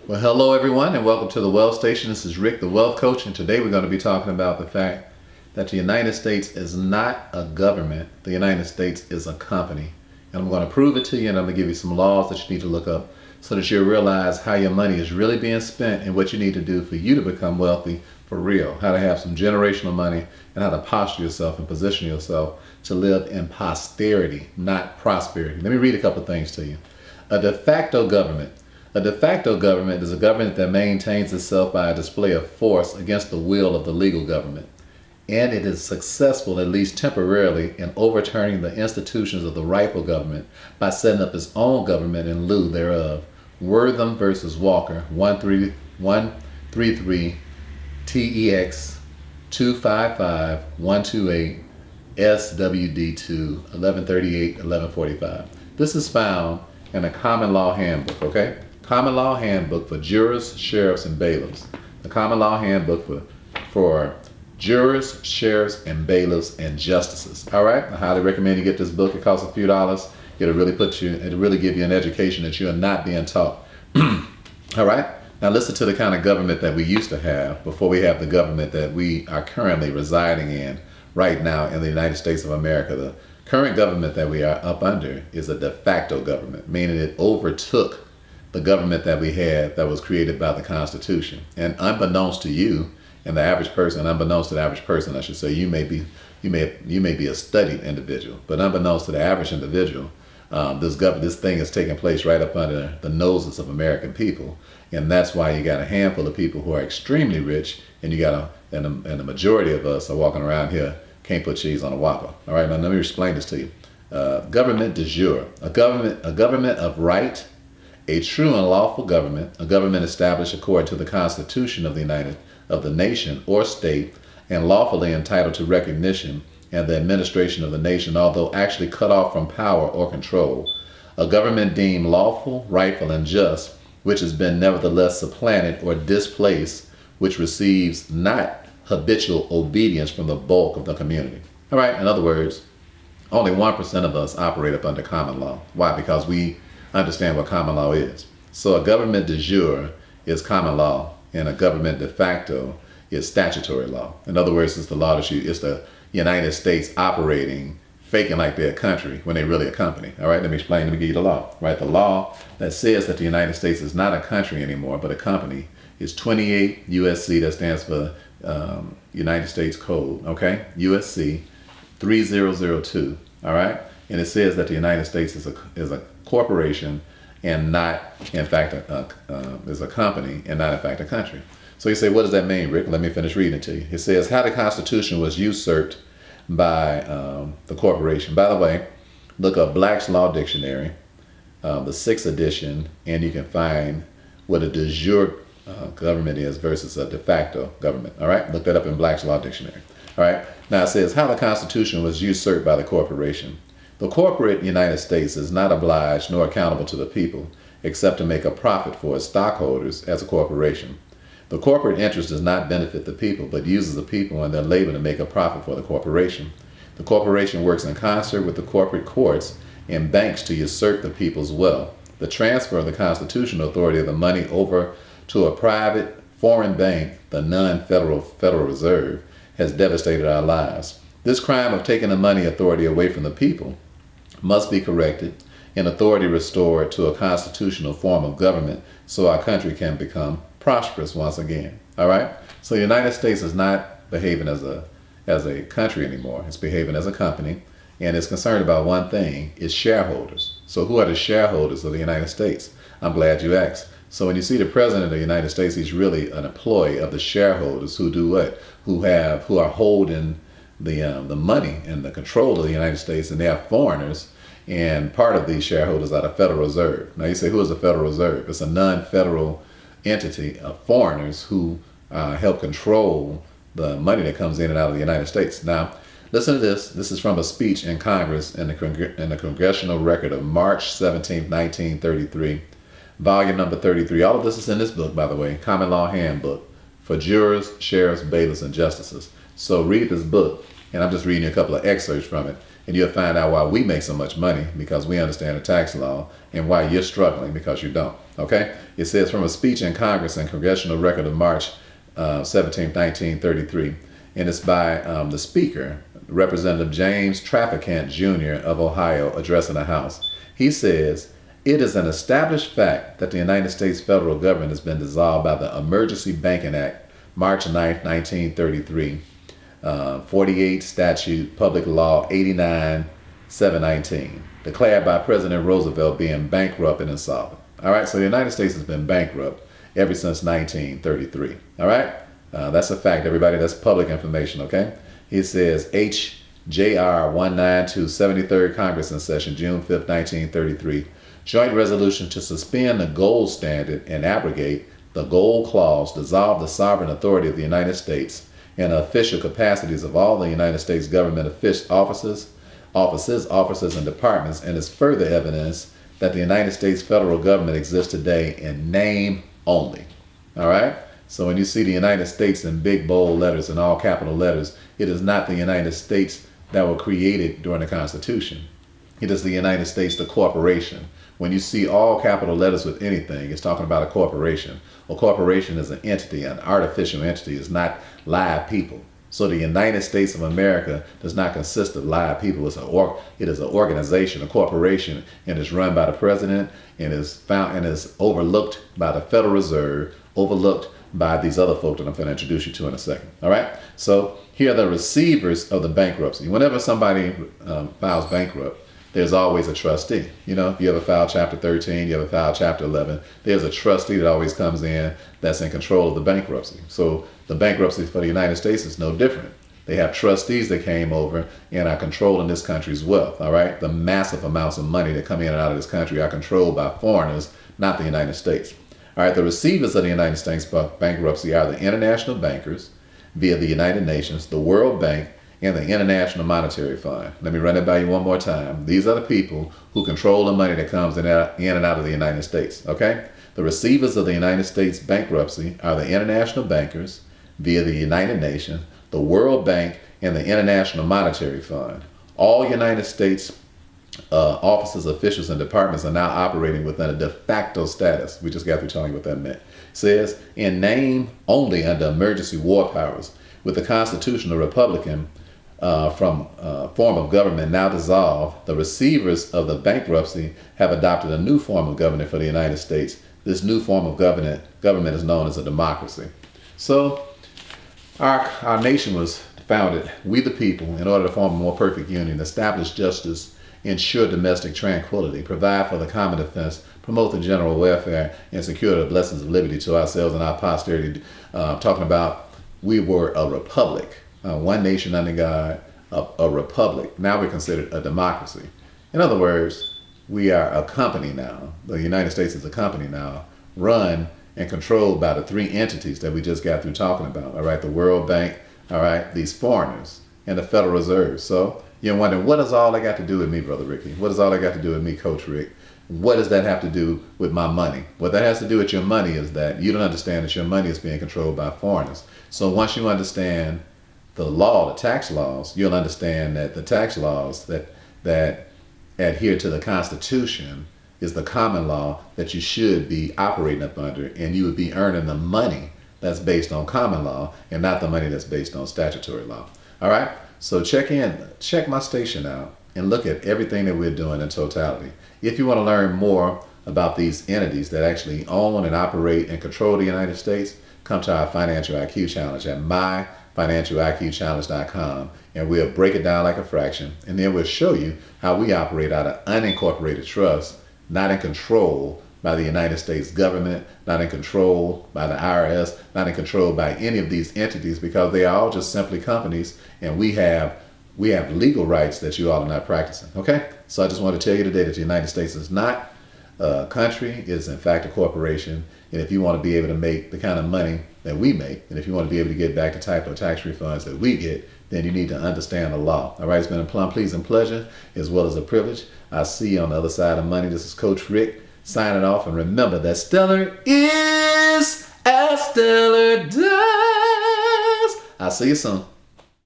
Well, hello everyone, and welcome to the Wealth Station. This is Rick, the Wealth Coach, and today we're going to be talking about the fact that the United States is not a government. The United States is a company. And I'm going to prove it to you, and I'm going to give you some laws that you need to look up so that you'll realize how your money is really being spent and what you need to do for you to become wealthy for real. How to have some generational money and how to posture yourself and position yourself to live in posterity, not prosperity. Let me read a couple of things to you. A de facto government. A de facto government is a government that maintains itself by a display of force against the will of the legal government, and it is successful, at least temporarily, in overturning the institutions of the rightful government by setting up its own government in lieu thereof. Wortham versus Walker, 133 TEX 255128 SWD2 1138 1145. This is found in a common law handbook, okay? Common law handbook for jurors, sheriffs, and bailiffs. The common law handbook for jurors, sheriffs, and bailiffs and justices. All right, I highly recommend you get this book. It costs a few dollars. It'll really give you an education that you are not being taught. All right, now listen to the kind of government that we used to have before we have the government that we are currently residing in right now in the United States of America. The current government that we are up under is a de facto government, meaning it overtook the government that we had that was created by the Constitution. And unbeknownst to you and the average person, unbeknownst to the average person, I should say, you may be a studied individual, but unbeknownst to the average individual, this thing is taking place right up under the noses of American people, and that's why you got a handful of people who are extremely rich, and you got and the majority of us are walking around here can't put cheese on a Whopper. All right, now let me explain this to you. Government de jure, a government of right. A true and lawful government, a government established according to the Constitution of the nation or state, and lawfully entitled to recognition and the administration of the nation, although actually cut off from power or control. A government deemed lawful, rightful, and just, which has been nevertheless supplanted or displaced, which receives not habitual obedience from the bulk of the community. All right, in other words, only 1% of us operate up under common law. Why? Because we understand what common law is. So a government de jure is common law, and a government de facto is statutory law. In other words, it's the United States operating, faking like they're a country when they're really a company. All right, let me give you the law. Right, the law that says that the United States is not a country anymore, but a company is 28 USC, that stands for United States Code, okay? USC 3002, all right? And it says that the United States is a corporation and not, in fact, is a company and not, in fact, a country. So you say, what does that mean, Rick? Let me finish reading it to you. It says how the Constitution was usurped by the corporation. By the way, look up Black's Law Dictionary, the 6th edition, and you can find what a de jure government is versus a de facto government. All right, look that up in Black's Law Dictionary. All right, now it says how the Constitution was usurped by the corporation. The corporate United States is not obliged nor accountable to the people except to make a profit for its stockholders as a corporation. The corporate interest does not benefit the people, but uses the people and their labor to make a profit for the corporation. The corporation works in concert with the corporate courts and banks to usurp the people's wealth. The transfer of the constitutional authority of the money over to a private foreign bank, the non-federal Federal Reserve, has devastated our lives. This crime of taking the money authority away from the people must be corrected and authority restored to a constitutional form of government so our country can become prosperous once again. All right? So the United States is not behaving as a country anymore. It's behaving as a company, and it's concerned about one thing, its shareholders. So who are the shareholders of the United States? I'm glad you asked. So when you see the president of the United States, he's really an employee of the shareholders who do what? Who are holding the money and the control of the United States, and they are foreigners, and part of these shareholders are the Federal Reserve. Now you say, who is the Federal Reserve? It's a non-federal entity of foreigners who help control the money that comes in and out of the United States. Now, listen to this. This is from a speech in Congress in the Congressional Record of March 17, 1933, volume number 33. All of this is in this book, by the way, Common Law Handbook for Jurors, Sheriffs, Bailiffs, and Justices. So read this book, and I'm just reading you a couple of excerpts from it, And you'll find out why we make so much money, because we understand the tax law, and why you're struggling because you don't. Okay? It says, from a speech in Congress and Congressional Record of March 17, 1933, and it's by the Speaker, Representative James Traficant Jr. of Ohio, addressing the House. He says, "It is an established fact that the United States federal government has been dissolved by the Emergency Banking Act, March 9, 1933, 48 Statute, Public Law 89, 719, declared by President Roosevelt being bankrupt and insolvent." All right, so the United States has been bankrupt ever since 1933. All right, that's a fact, everybody. That's public information, okay? He says, HJR 192, 73rd Congress in session, June 5th, 1933, joint resolution to suspend the gold standard and abrogate the gold clause, dissolve the sovereign authority of the United States and the official capacities of all the United States government offices, and departments, and is further evidence that the United States federal government exists today in name only. All right? So when you see the United States in big bold letters and all capital letters, it is not the United States that were created during the Constitution. It is the United States, the corporation. When you see all capital letters with anything, it's talking about a corporation. A corporation is an entity, an artificial entity. It's not live people. So the United States of America does not consist of live people. It is an organization, a corporation, and is run by the president, and is overlooked by the Federal Reserve, overlooked by these other folk that I'm going to introduce you to in a second. All right? So here are the receivers of the bankruptcy. Whenever somebody files bankrupt, there's always a trustee. You know, if you ever file Chapter 13, you ever file Chapter 11, there's a trustee that always comes in that's in control of the bankruptcy. So the bankruptcy for the United States is no different. They have trustees that came over and are controlling this country's wealth, all right? The massive amounts of money that come in and out of this country are controlled by foreigners, not the United States. All right, the receivers of the United States bankruptcy are the international bankers via the United Nations, the World Bank, and the International Monetary Fund. Let me run it by you one more time. These are the people who control the money that comes in and out of the United States, okay? The receivers of the United States bankruptcy are the international bankers via the United Nations, the World Bank, and the International Monetary Fund. All United States offices, officials, and departments are now operating within a de facto status. We just got through telling you what that meant. It says, in name only under emergency war powers, with the constitutional Republican form of government now dissolved, the receivers of the bankruptcy have adopted a new form of government for the United States. This new form of government is known as a democracy. So our nation was founded, we the people, in order to form a more perfect union, establish justice, ensure domestic tranquility, provide for the common defense, promote the general welfare, and secure the blessings of liberty to ourselves and our posterity. Talking about we were a republic, one nation under God, a republic. Now we're considered a democracy. In other words, we are a company now. The United States is a company now, run and controlled by the three entities that we just got through talking about. All right, the World Bank, all right, these foreigners, and the Federal Reserve. So you're wondering, what does all that got to do with me, Brother Ricky? What does all that got to do with me, Coach Rick? What does that have to do with my money? What that has to do with your money is that you don't understand that your money is being controlled by foreigners. So once you understand the law, the tax laws, you'll understand that the tax laws that adhere to the Constitution is the common law that you should be operating up under, and you would be earning the money that's based on common law and not the money that's based on statutory law. All right? So check my station out and look at everything that we're doing in totality. If you want to learn more about these entities that actually own and operate and control the United States, come to our Financial IQ Challenge at myfinancialiqchallenge.com, and we'll break it down like a fraction, and then we'll show you how we operate out of unincorporated trusts, not in control by the United States government, not in control by the IRS, not in control by any of these entities, because they are all just simply companies, and we have legal rights that you all are not practicing. Okay? So I just want to tell you today that the United States is not a country, it is in fact a corporation. And if you want to be able to make the kind of money that we make, and if you want to be able to get back the type of tax refunds that we get, then you need to understand the law. All right, it's been a plum pleasing pleasure as well as a privilege. I'll see you on the other side of money. This is Coach Rick signing off, and remember that stellar is as stellar does. I'll see you soon.